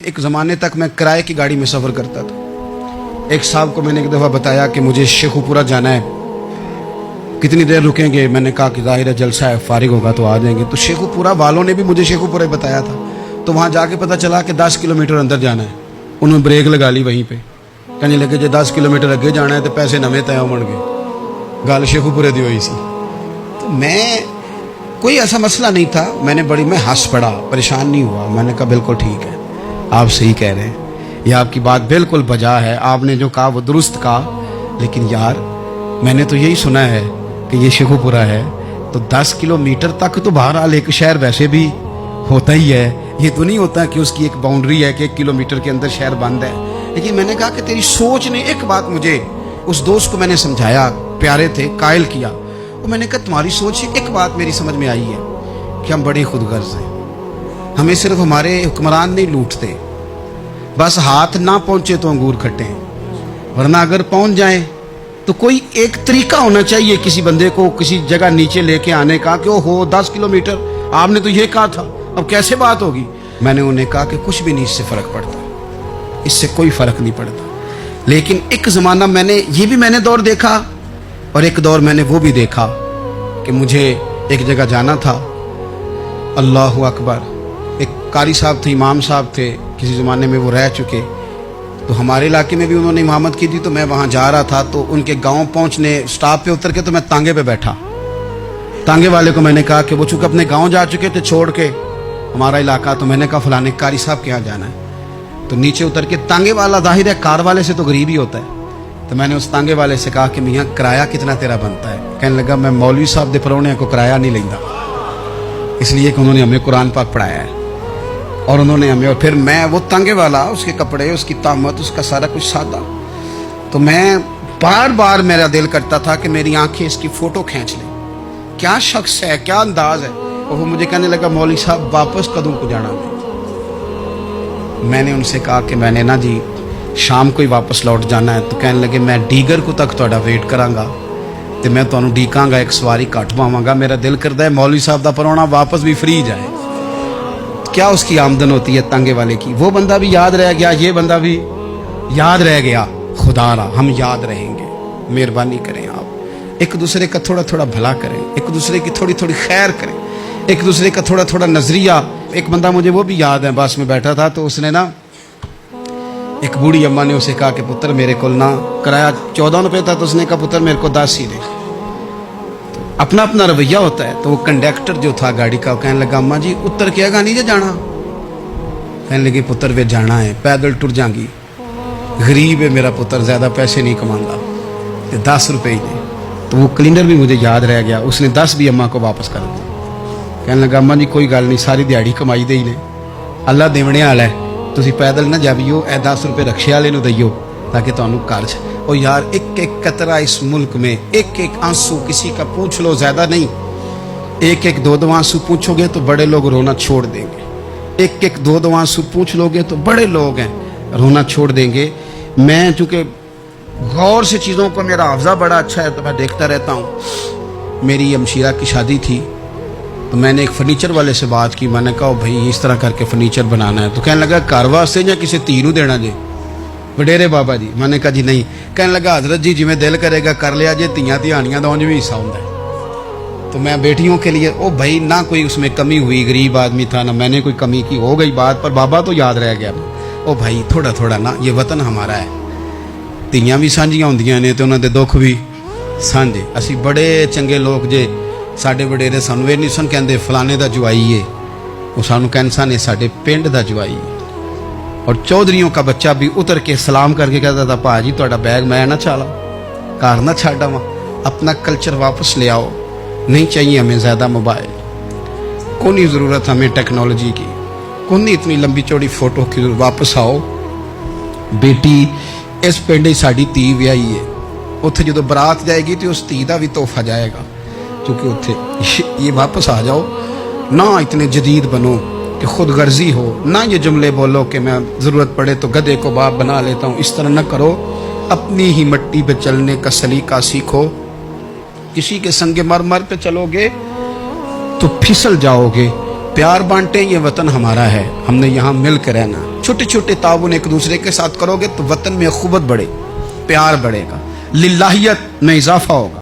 एक ज़माने तक मैं किराए की गाड़ी में सफ़र करता था। एक साहब को मैंने एक दफ़ा बताया कि मुझे शेखुपुरा जाना है, कितनी देर रुकेंगे? मैंने कहा कि ज़ाहिर है जलसा है, फारिग होगा तो आ जाएंगे। तो शेखुपुरा वालों ने भी मुझे शेखुपुरा बताया था, तो वहाँ जाके पता चला कि 10 किलोमीटर अंदर जाना है। उन्होंने ब्रेक लगा ली वहीं पे, कहने लगे जो 10 किलोमीटर अगे जाना है तो पैसे नवे तय होंगे। गल शेखुपुरे दी हुई सी। तो मैं कोई ऐसा मसला नहीं था, मैं हंस पड़ा, परेशान नहीं हुआ। मैंने कहा बिल्कुल ठीक है, आप सही कह रहे हैं, ये आपकी बात बिल्कुल बजा है, आपने जो कहा वो दुरुस्त कहा। लेकिन यार मैंने तो यही सुना है कि ये शेखुपुरा है, तो 10 किलोमीटर तक तो बहरहाल एक शहर वैसे भी होता ही है। ये तो नहीं होता कि उसकी एक बाउंड्री है कि 1 किलोमीटर के अंदर शहर बंद है। लेकिन मैंने कहा कि तेरी सोच ने एक बात, मुझे उस दोस्त को मैंने समझाया, प्यारे थे, कायल किया। और मैंने कहा तुम्हारी सोच से एक बात मेरी समझ में आई है कि हम बड़े खुदगर्ज हैं। हमें सिर्फ हमारे हुक्मरान नहीं लूटते, बस हाथ ना पहुंचे तो अंगूर खट्टे हैं, वरना अगर पहुंच जाए तो कोई एक तरीका होना चाहिए किसी बंदे को किसी जगह नीचे लेके आने का कि हो 10 किलोमीटर आपने तो ये कहा था, अब कैसे बात होगी? मैंने उन्हें कहा कि कुछ भी नहीं इससे फर्क पड़ता, इससे कोई फर्क नहीं पड़ता। लेकिन एक जमाना मैंने दौर देखा, और एक दौर मैंने वो भी देखा कि मुझे एक जगह जाना था। अल्लाहु अकबर, एक कारी साहब थे, इमाम साहब थे, किसी ज़माने में वो रह चुके, तो हमारे इलाके में भी उन्होंने इमामत की थी। तो मैं वहाँ जा रहा था, तो उनके गांव पहुँचने स्टॉप पे उतर के तो मैं तांगे पे बैठा। तांगे वाले को मैंने कहा कि वो चूँकि अपने गाँव जा चुके थे छोड़ के हमारा इलाका, तो मैंने कहा फलाने कारी साहब के यहाँ जाना है। तो नीचे उतर के तांगे वाला, जाहिर है कार वाले से तो गरीब ही होता है, तो मैंने उस तांगे वाले से कहा कि मियाँ किराया कितना तेरा बनता है? कहने लगा मैं मौलवी साहब दे परौने को किराया नहीं लेंदा, इसलिए कि उन्होंने हमें कुरान पाक पढ़ाया है और उन्होंने हमें। और फिर मैं वो तांगे वाला, उसके कपड़े, उसकी तामत, उसका सारा कुछ सादा, तो मैं बार बार मेरा दिल करता था कि मेरी आंखें इसकी फ़ोटो खींच लें, क्या शख्स है, क्या अंदाज है। और वो मुझे कहने लगा मौलवी साहब वापस कदों को जाना है? मैंने उनसे कहा कि मैंने ना जी शाम को ही वापस लौट जाना है। तो कहने लगे मैं डीगर को तक तुहाडा वेट करांगा तो मैं तुहानू डीकांगा, एक सवारी घट पावांगा। मेरा दिल करता है मौलवी साहब दा परौना वापस भी फ्री जाए। क्या उसकी आमदन होती है तांगे वाले की? वो बंदा भी याद रह गया, ये बंदा भी याद रह गया। खुदारा हम याद रहेंगे, मेहरबानी करें आप एक दूसरे का थोड़ा थोड़ा भला करें, एक दूसरे की थोड़ी थोड़ी खैर करें, एक दूसरे का थोड़ा थोड़ा नजरिया। एक बंदा मुझे वो भी याद है, बस में बैठा था, तो उसने ना, एक बूढ़ी अम्मा ने उसे कहा कि पुत्र मेरे को ना किराया 14 रुपये था, तो उसने कहा पुत्र मेरे को 10 ही दे। तो अपना अपना रवैया होता है। तो वो कंडक्टर जो था गाड़ी का, कहने लगा अम्मा जी उतर के आगा नहीं जाना? कहने लगे पुत्र वे जाना है, पैदल टुर जाएंगी, गरीब है मेरा पुत्र, ज़्यादा पैसे नहीं कमांदा, 10 रुपये ही दे। तो वो क्लीनर भी मुझे याद रह गया, उसने 10 भी अम्मा को वापस कर दिया। कहने लगा अम्मा जी कोई गल नहीं, सारी दिहाड़ी कमाई दे ही ने, अल्लाह देवने वाला है, तुसी पैदल ना जावियो, 10 रुपये रक्शे वाले नूं दईयो ताकि तुहानू घर च। और यार एक एक कतरा इस मुल्क में, एक एक आंसू किसी का पूछ लो, ज्यादा नहीं, एक एक दो आंसू पूछोगे तो बड़े लोग रोना छोड़ देंगे। एक एक दो आंसू पूछ लोगे तो बड़े लोग हैं रोना छोड़ देंगे। मैं चूँकि गौर से चीज़ों को, मेरा हाफजा बड़ा अच्छा है तो मैं देखता रहता हूँ। मेरी अमशीरा की शादी थी, तो मैंने एक फर्नीचर वाले से बात की। मैंने कहा भाई इस तरह करके फर्नीचर बनाना है। तो कहने लगा घर वास्ते या किसी धी नूं देना जे? वडेरे बाबा जी। मैंने कहा जी नहीं। कहने लगा हजरत जी जिवें दिल करेगा कर लिया जे, धीयां धियानियां दा उंज भी हिस्सा हुंदा है। तो मैं बेटियों के लिए, ओ भाई ना कोई उसमें कमी हुई, गरीब आदमी था ना मैंने कोई कमी की, हो गई बात, पर बाबा तो याद रह गया। ओ भाई थोड़ा थोड़ा ना, ये वतन हमारा है, धीयां भी सांझियां हुंदियां ने ते उन्हां दे दुख भी सांझे। असीं बड़े चंगे लोग जे, साडे वडेरे सानू ये नहीं सन कहंदे फलाने दा जवाई है, वो सानू कहन सन साडे पिंड दा जवाई है। और चौधरियों का बच्चा भी उतर के सलाम करके कहता था भाजी तुहाडा बैग मैं ना चाला, घर ना छाड़ आवां, अपना कल्चर वापस ले आओ, नहीं चाहिए हमें ज़्यादा मोबाइल, कोई ज़रूरत हमें टेक्नोलॉजी की, कोई इतनी लंबी चौड़ी फोटो की, वापस आओ। बेटी इस पिंड साडी धी विआही है, उत्थे जो बरात जाएगी तो उस धी का भी तोहफा जाएगा, क्योंकि उत्थे ये वापस आ जाओ ना, इतने जदीद बनो कि खुद गर्जी हो ना, ये जुमले बोलो कि मैं ज़रूरत पड़े तो गधे को बाप बना लेता हूँ, इस तरह न करो। अपनी ही मिट्टी पे चलने का सलीका सीखो। किसी के संगे मर मर पे चलोगे तो फिसल जाओगे। प्यार बांटे, ये वतन हमारा है, हमने यहाँ मिल कर रहना। چھوٹے چھوٹے تعاون ایک دوسرے کے ساتھ کرو گے تو وطن میں اخوت بڑھے، پیار بڑھے گا، للہیت میں اضافہ ہوگا.